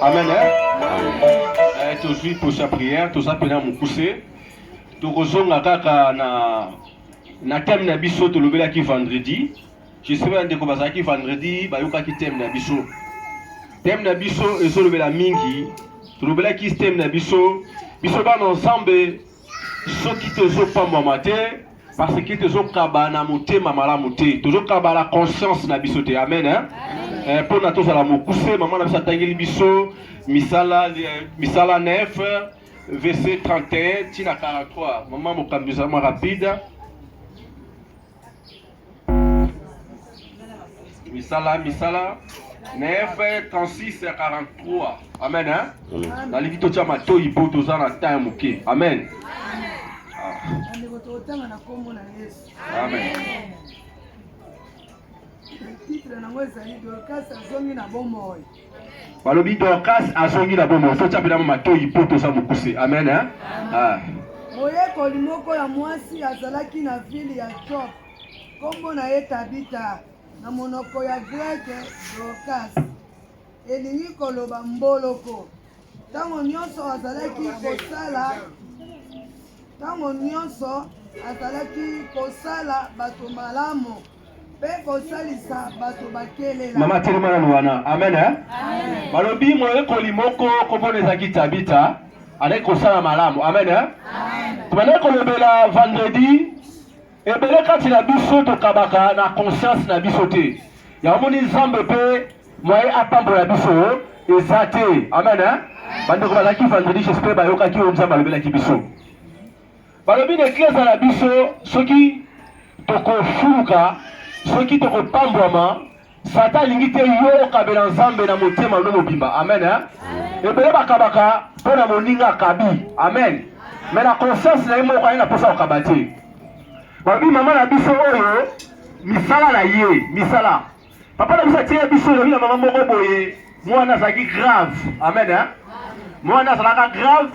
Amen. Toujours pour sa prière, tout ça pendant mon coussé. Tout kozonga kaka na thème na biso to lobela ki vendredi. Je sais pas ndeko bazaki vendredi ba yoka ki thème na biso. Thème na biso ezo lobela mingi. To lobela ki thème na biso ba ensemble soki tozo pamba matin parce que tozo kaba na motema malamu te. Tozo kaba la conscience na biso te. Amen hein. Pour na toza la mokuse maman na biso tangeli biso misala 9 verset 31 tina 43. Maman mokambiza moi rapide. Misala 9 36 et 43. Amen hein. Na livito tia mato ibo toza na temps moke. Amen. Amen. Balobi Dorcas azongi na bomo so tia pena mato ibo toza mokuse. Amen hein. Moyekoli moko ya mwasi azalaki na ville ya Job. Kombo na ye Tabita. Na monoko ya grec Dorcas elingi koloba mboloko. Tango nyonso azalaki kosala bato malamu pe kosalisa bato bakelela. Mama telema na wana. Amen hein. Amen. Balobi moyekoli moko kombo ezaki Tabita alaki kosala malamu. Amen hein. Amen. Tumana kolobela vendredi ebele kati na biso tokabaka na conscience na biso te. Ya omoni Nzambe pe moye apambola biso eza te. Amen hein. Bandeko bazaki vendredi j'espère bayokaki oyo Nzambe alobelaki biso. Balobi na eklesa na biso soki tokofuluka soki tokopambwama Satan alingi te yo okabela Nzambe na motema no mobimba. Amen hein. Ebele bakabaka mpo na moninga akabi. Amen. Mais la conscience na ye moko aye na posa okaba te. Babi mama na biso oyo misala na ye misala papa na biso tie biso na mama moko boye mwana zaki grave. Amen hein. Mwana zalaka grave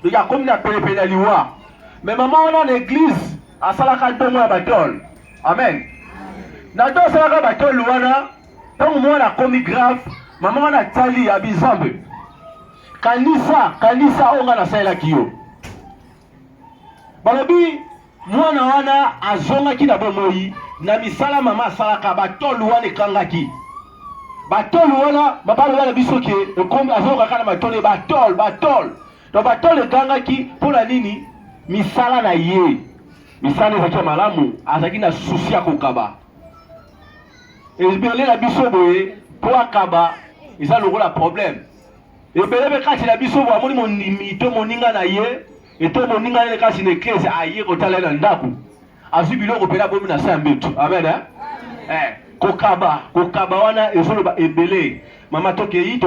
bika komi na pelepele na liwa mais mama wana na église asalaka ndongo ya batol. Amen. Na do asalaka batol wana ntango mwana komi grave mama wana tali ya bizambe kanisa onga na saelaki yo balobi mwana wana azongaki na bomoi na misala mama asalaka batolu wana ekangaki batolu wana mabalo wana biso ke ekomi azongaka na matole batol donc batol ekangaki mpona nini misala na ye misala ezaki malamu azalaki na susi ya kokaba ebele na biso boye mpo akaba eza lokola problème ebele kati na biso boye amoni monimi to moninga na ye eto moninga nene kasi na eklese aye kotala na ndako azwi biloko pena bomi na sa mbetu. Amen hein. Kokaba wana ezoloba ebele mama tokeyi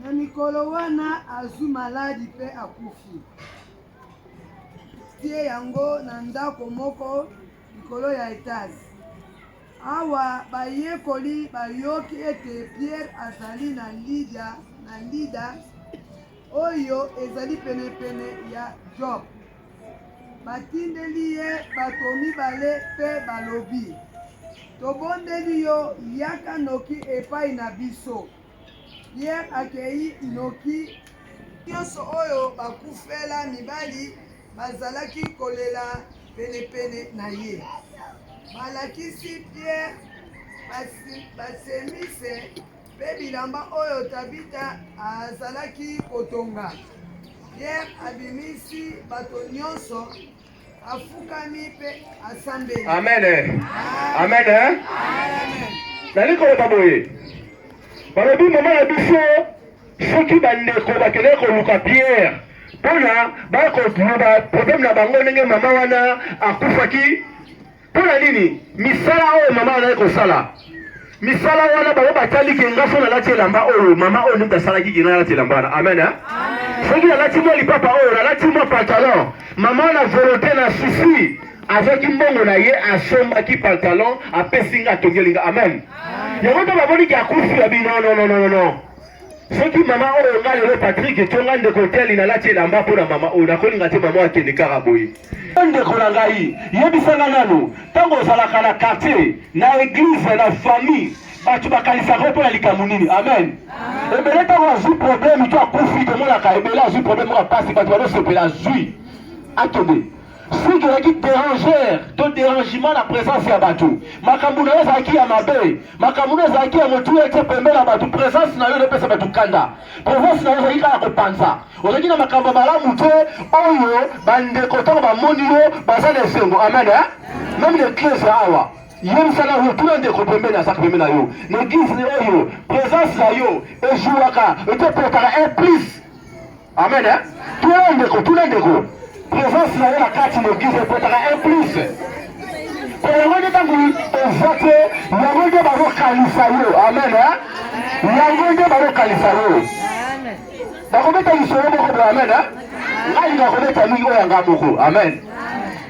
na mikolo wana azwi maladi pe akufi tie yango na ndako moko likolo ya etage. Awa bayekoli bayoki ete Pierre azali na Lida oyo ezali penepene ya Job. Batindeli ye bato mibale pe balobi tobondeli yo yaka noki epai na biso. Pierre akei noki nyonso oyo bakufela mibali bazalaki kolela penepene na ye. Balakisi Pierre basemise pe bilamba oyo Tabita azalaki kotonga. Pierre abimisi bato nyonso afukami pe asambeli. Amen. Amen hein. Amen. Nali koloba boye balobi mama na biso soki bandeko bakende koluka Pierre mpona bakoloba problème na bango ndenge mama wana akufaki mpona nini misala oyo mama wana ekosala misala wana bango batali kenga so nalati elamba oyo mama oyo nde asalaki kenga nalati elamba wana. Amen hein. Soki nalati mwa lipapa oyo nalati mwa pantalon mama na volonté na susi azwaki mbongo na ye asombaki pantalon apesinga atongelinga. Amen. Yango to baboniki akufi abi non. Soki mama oyo nga lelo Patrick etonga ndeko teli nalati elamba mpona mama oyo nakolinga te mama akende kaka boye. Ndeko na ngai yebisanga nanu ntango ozalaka na quartier na église na famille bato bakalisaka mpo na likambo nini. Amen. Ebele ntango azwi problème to akufi tomonaka ebele azwi problème moko apasi bato bazosepela azwi akende soki ezalaki dérangeur to dérangement na présence ya bato makambo na yo ezalaki ya mabe makambo na yo ezalaki ya motu ete pembe na bato présence na yo epesa bato kanda présence na yo ezalaki kaka kopanza ozalaki na makambo malamu te oyo bandeko ntango bamoni yo baza na esengo. Amen. Même l'église awa ye mosala oyo tuna ndeko pembeni azaka pembeni na yo na église oyo présence na yo ejuwaka etepelekaka un plus. Amen. Tuna ndeko présence na yo na kati na église epelekaka un plus po yango nde ntango eza te yango nde bazokanisa yo. Amen. Yango nde bazokanisa yo bakobeta lisolo moko boye. Amen. ngai nakobeta mingi oyo yanga moko. Amen.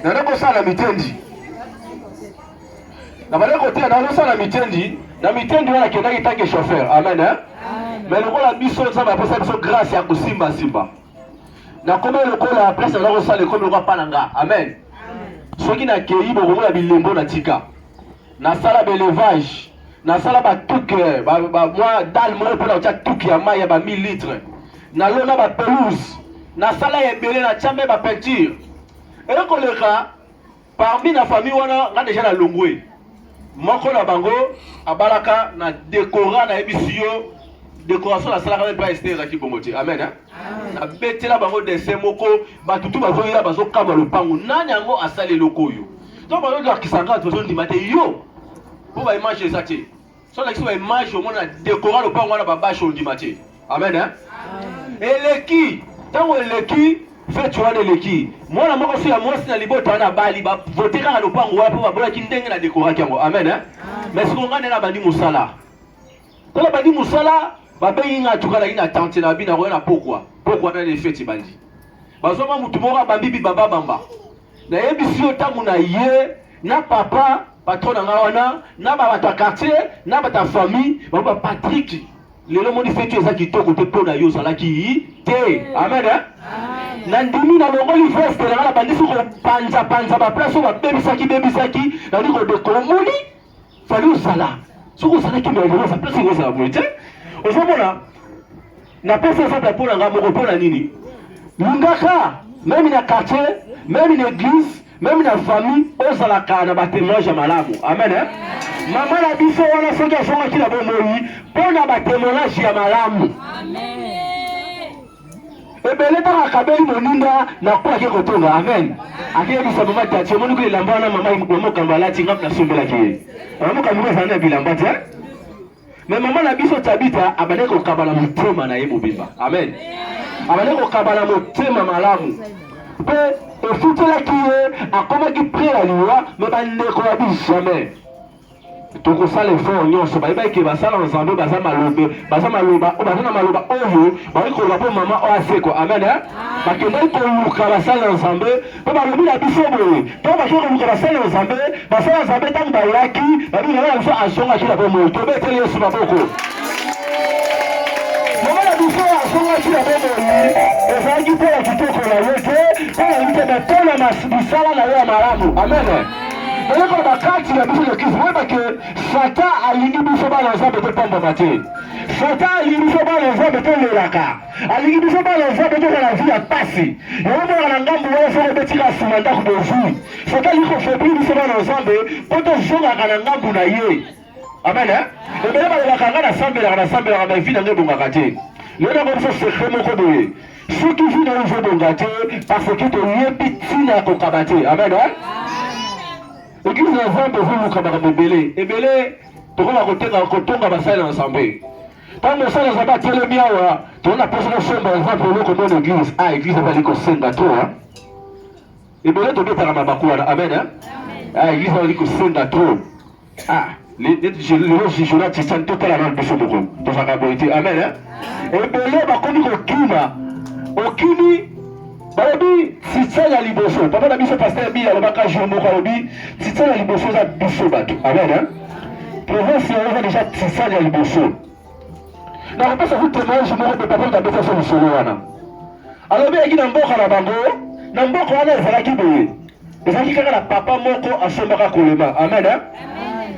nande kosala mitendi na bale kote nazosala mitendi na mitendi wana kendaki tanke chauffeur. Amen. Mais lokola biso nzambe apesa biso grâce ya kosimbasimba nakoma lokola place nazakosala ekomi lokola mpa na nga. Amen. soki nakei bokomona bilembo na tika nasala baélevage nasala batuke mwa dale moko mpona kotia tuke ya mai ya ba 1000 litres nalona bapelouse nasala ebele na tia mpe bapeinture ekoleka parmi na famille wana nga deja na longwe moko na bango abalaka na décora na yebisi yo décoration nasalaka mpe mpa ester ezalaki bongo te. Amen. nabetela bango dessin moko batutu bazoyela bazokama lopango nani yango asali eloko oyo to bazolakisanga bazondima te yo mpo baimage eza te so lakisi baimage omona na décora lopango wana babashe ondima te. Amen. eleki ntango eleki feti wana eleki mwana moko so ya mwasi na libota wana bali bavote kaka lopango wana mpo babolaki ndenge na décoraki yango. Amen. mais sikonga nde na bandi mosala tala bandi mosala babengi nga tukala ina tante na bina koyena pokwa na feti bandi bazoma mutu moko bambibi baba bamba na yebisi yo ntango na ye na papa patron na nga wana na bato ya quartier na bato ya famille baba Patrick lelo moni feti eza kitoko te mpo na yo ozalaki te. Amen. na ndimi na longoli veste na nga na bandisi kopanza baplace oyo babebisaki nandi kodekolo moni fali ozala soki ozalaki meoza place ozala boye te ozomona napesa exemple mpo na nga moko mpo na nini lingaka meme na quartier meme na église meme na famille ozalaka na batémoignage ya malamu. Amen. mama na biso wana soki azongaki na bomoi mpo na batémoignage ya malamu. ebele ntango akabeli moninga nakolaki kotonga. Amen. akeyebisa mama tati omoni ko elamba wana mama mokambo alati nga nasombelaki ye mokambo ngo ezala na bilamba te mais mama na biso Tabita abandaki kokabala motema na ye mobimba. Amen. abandaki kokabala motema malamu mpe efutelaki ye akomaki pre ya liwa me bandeko ya bi jamais tokosala effort nyonso bayebaki basala nzambe baza maloba baza na maloba oyo baki koloba mpo mama oyo aseko. Amen. bakendaki koluka basala nzambe mpo balobi na biso boye mpo baki koluka basala nzambe ntango bayaki babingana na biso azongaki na bomoi tobeteli yesu maboko mama na biso azongaki na bomoi ezalaki mpo na kitoko na ye te mpo na yebite batona misala na ye ya malamu. Amen. eloko bakati na biso lekisi oyebake satan alingi biso bana nzambe te pambama te satan alingi biso bana nzambe te lelaka alingi biso bana nzambe te na vi ya pasi yomoka na ngambu wana soko betika nsima ndako bozwi satan alingi kofebli biso bana nzambe mpo tozongaka na ngambu na ye. Amen. ebele balobaka nga nasambelaka bavi na nga ebongaka te lelo nango biso sekre moko boye soki vi na yo ezobonga te parce que toyebi ntina ya kokaba te. Amen. église na nzambe ezoluka makambo ebele tokona kotonga basali na nzambe ntango mosali na nzambe atelemi awa tokona mposa kosemba nzambe eloko mona église église ebali kosenga to ebele tobetaka mabaku wana. Amen. église ebali kosenga to lelo jijona tisani totala na biso moko tozaka boye te. Amen. ebele bakomi kokima okimi balobi titsa ya liboso papa na biso paster bi alobaka jour moko alobi titsa ya liboso eza biso bato. Amen. province yango eza deja titsa ya liboso nakopesa ku témoignage moko de papa tabeta so lisolo wana alobi yaki na mboka na bango na mboka wana ezalaki boye ezalaki kaka na papa moko asombaka kolema. Amen.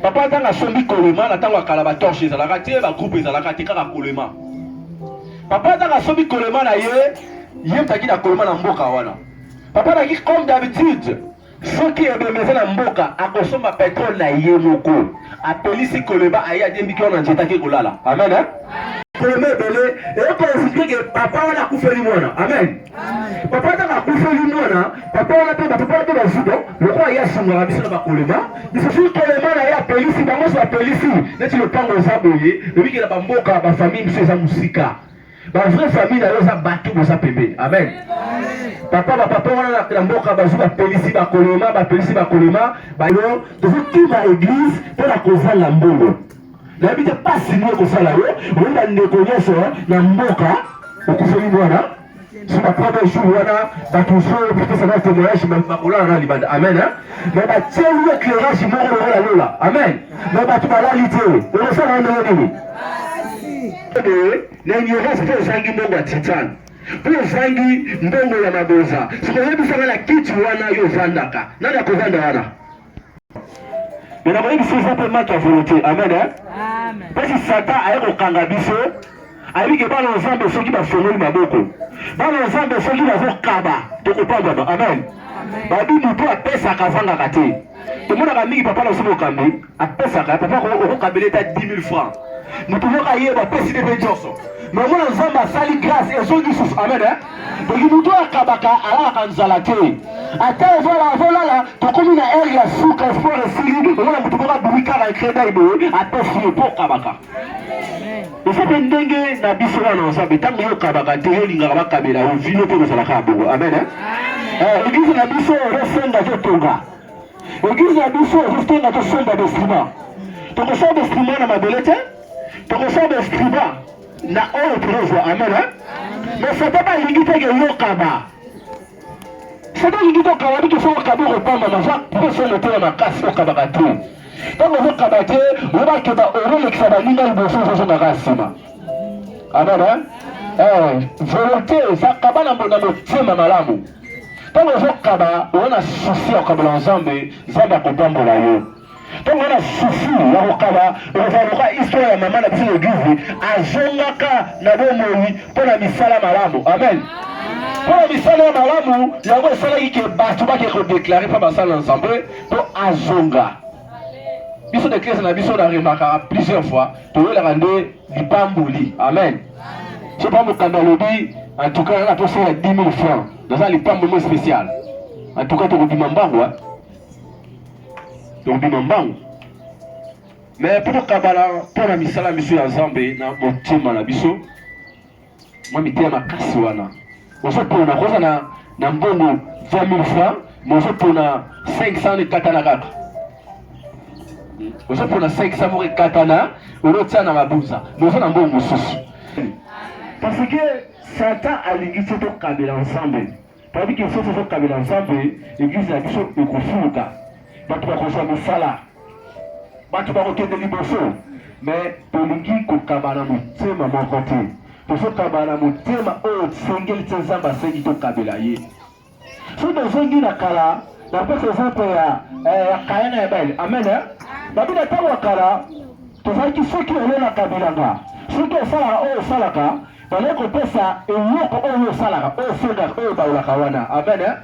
Papa tanga sombi kolema na tango kalaba torche za la raté ba groupe za la raté kaka kolema. Papa tanga sombi kolema na ye mtaki na kolema na mboka wana. Papa na ki comme d'habitude ceux qui ebemeza na mboka akosomba pétrole na ye moko. Apelisi koleba aya dembi ki ona njeta ki kolala. Amen hein? Kolema ebele et pour expliquer que papa wana kufeli mwana. Amen. Papa tanga kufeli mwana, papa wana pe papa to bazudo, le roi ya sangara biso na bakolema. Biso fi kolema na ya pelisi bango so pelisi. Neti le pango za boye, le biki na bamboka ba famille biso za musika. Ba vraie famille na yo za batu bo za pembe. Amen. Papa wana na mboka bazu ba pelisi ba kolema, ba yo to fi ma église pour la cause la mbongo. La bite pas signé ko sala yo, on va ndeko nyoso na mboka okufeli mwana. Sur la première jour, on a toujours pour ça notre témoignage, même pas pour la libande. Amen. Mais la tienne éclairage, il m'a la lola. Amen. Mais tu vas la lité. On va faire un nom. L'ignorance pour zangi mbongo titan. Pour zangi mbongo ya maboza. Ce qu'on veut faire la kitu wana yo vandaka. Nana ko vanda wana. Mais la voyez c'est simplement ta volonté. Amen. Amen. Parce que Satan a eu kanga biso. Ayi ke bana nzambe soki bafongoli maboko bana nzambe soki bazokaba tokopamba. Amen. Babi mutu apesaka avangaka te tomonaka mingi papa na osomi okambi apesaka papa okokambeli ta 10 000 francs mutu moko ayeba apesi te mpe nyonso mais omona nzambe asali grâce ezongi susu. Amen. Toki mutu akabaka alalaka nzala te ata avolala tokomi na ere ya suka sport esili omona mutu moko abumi kaka ekreda boye apesi ye mpo okabaka. Il faut que ndenge na biso wana nzambe tango yo kabaka te yo lingaka bakabela yo vino te kozalaka bongo. Amen. Église na biso ozosenga totonga, église na biso ozosenga tosomba bestrima, tokosomba bestrima na mabele te, tokosomba bestrima na oyo tozozwa. Amen. Mais sata balingi teke yo kaba, sata lingi tokaba biki fo okaba okopamba naza poso motema makasi okabaka te. Tant que vous kabaté, vous va que vous ça va l'ina le besoin de la nsima. Amen. Volonté ça kaba na motema malamu. Tant que vous kaba, on a souci au kabala nzambe, nzambe akopambola yo. Tant on a souci ya kaba, on va voir histoire ya maman na biso église, azongaka na bomoi pona misala malamu. Amen. Pona misala malamu, yango esala ki batu ba ke ko déclarer pa basala ensemble pour azonga. Biso de Christ na biso na remarquera plusieurs fois pour la rendre lipamboli. Amen. Je pas mon kandalobi en tout cas la personne a 10 000 francs dans un lipamboli spécial. En tout cas tu dis mambango hein. Donc dis mambango. Mais pour kabala pour la misala monsieur ensemble na botima na biso. Moi mitema kasi wana. Oso pour na koza na mbongo 20 000 francs, moi je pour na 500 de katana kaka. Oso pour na 500 mori katana, on tient na mabuza. Nous on a bon mosusu. Parce que Satan a lingi to kabela ensemble. Parce que faut to kabela ensemble, église na biso ekofuka. Batu ba kosa musala. Batu ba kokende liboso. Mais tolingi ko kabala motema moko te. Toso kabala motema o sengeli tsamba sengi to kabela ye. So do zengi na kala, na pesa exemple ya kayana ya belle. Amen. Babila tawa kala, tozaki soki olela kabelanga. Soki osala o salaka, baleko pesa eyoko oyo salaka, o senga o baulaka wana. Amen.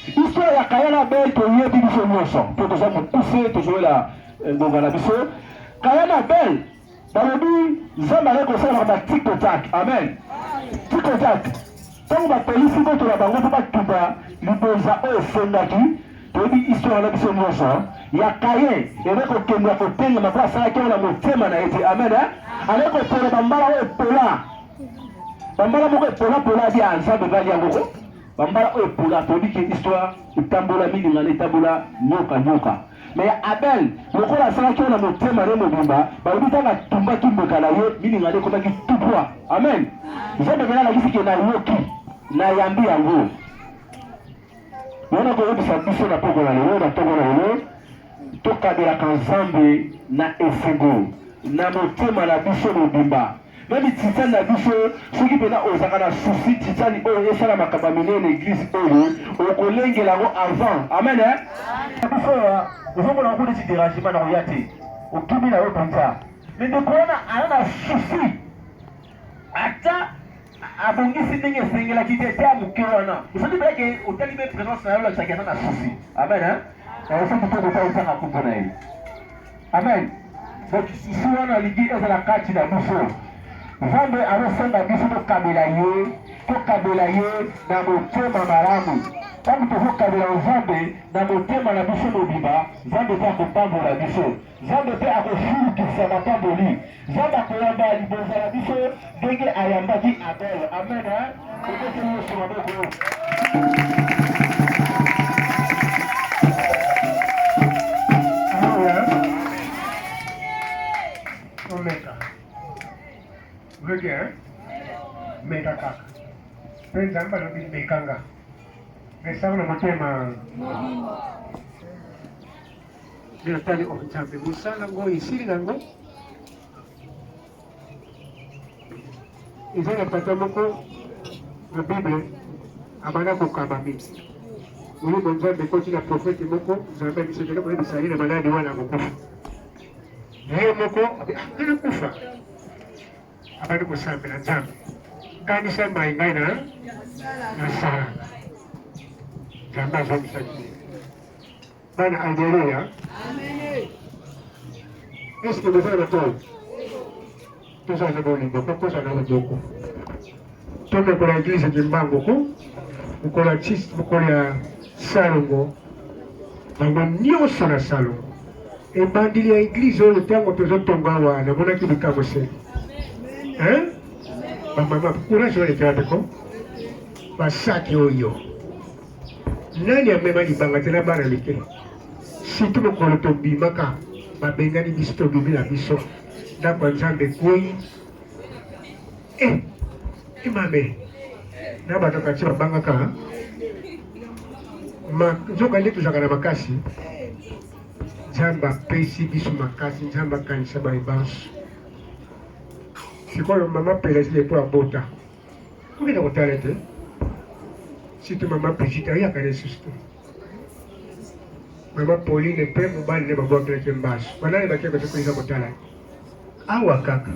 Histoire ya kayana belle to yebi biso nyonso. To tozamu kuse tozoela ngongana biso. Kayana belle balobi nzambe aleko sala ba tikotak. Amen. Tikotak. Tango ba polisi ko to la bango to ba tuba liboza o sengaki. Tobi histoire na biso nyonso. Ya kaye eleko kenda ko tenga mapasa yake na motema na ete. Amen. Aleko pole bambala o pola. Bambala moko pola dia nzambe bali yango. Bambala o pola tobi ke histoire itambola mini ngane itambola nyoka. Mais Abel, lokola sala ki na motema na mobimba, balobita na tumba kimboka na ye mini ngane ko baki tupwa. Amen. Nzambe bela la kisiki na yoki na yambi yango. Wana ko yebisa biso na poko na lelo na toko na lelo. Tokabela ka nzambe na esengo na motema na biso mobimba. même titane na biso soki mpena ozalaka na souci titane oyo esala makambo ya minene église oyo okolengela yango avant amen biso ozomona ngo neti dérangement na koya te okimi na yo mpenza me ndeko wana aza na souci ata abongisi ndenge esengelaki te te ya moke wana osati mpenake otali mpe présence na yo olakisaki aza na souci amen soki mpe kota otanga kumbo na ye amen donc susi wana alingi ezala kati na biso nzambe azosenga biso tokabela ye na motema malamu ntango tozokabela nzambe na motema na biso mobimba nzambe mpe akopambola biso nzambe mpe akofulukisa matamboli nzambe akoyamba libonza na biso ndenge ayambaki abel amen okokeli nyonso maboko Meka. Meka, meka kaka. Penza mba lobi mekanga. Mesabu na motema. Ndio tali ochambe musala ngo isiri nango. Izana pata moko na Bible abana kokamba mimi. Uli bonzambe koti na profeti moko zambe bisekele ko bisali na maladi wana mokufa. Naye moko akana kufa abali kusambela nzambe kanisa maingai na sala nzambe azomisaki bana haleluya eske bozala batoi tozala na bolingo po kozala na loboko tomekola eglise kimbango ko mokola chist mokolo ya salongo bango nyonso na salongo ebandili ya eglise oyo ntango tozotonga awa namonaki likambo se bamama courage oyo ekela ko basaki oyo nani amema libanga te na bana mike surtout mokolo tobimaka babengani biso tobimi na biso ndako ya nzambe ekwei imame na bato kati babangaka nzoka nde tozalaka na makasi nzambe apesi biso makasi nzambe akanisa baebanso sikoyo mama pelesi lepo abota okenda kotala te surtout mama Brigitte ayaka na lisusu te mama Pauline mpe mobali nde babwakelaki mbaso banani bakeka te koyisa kotala awa kaka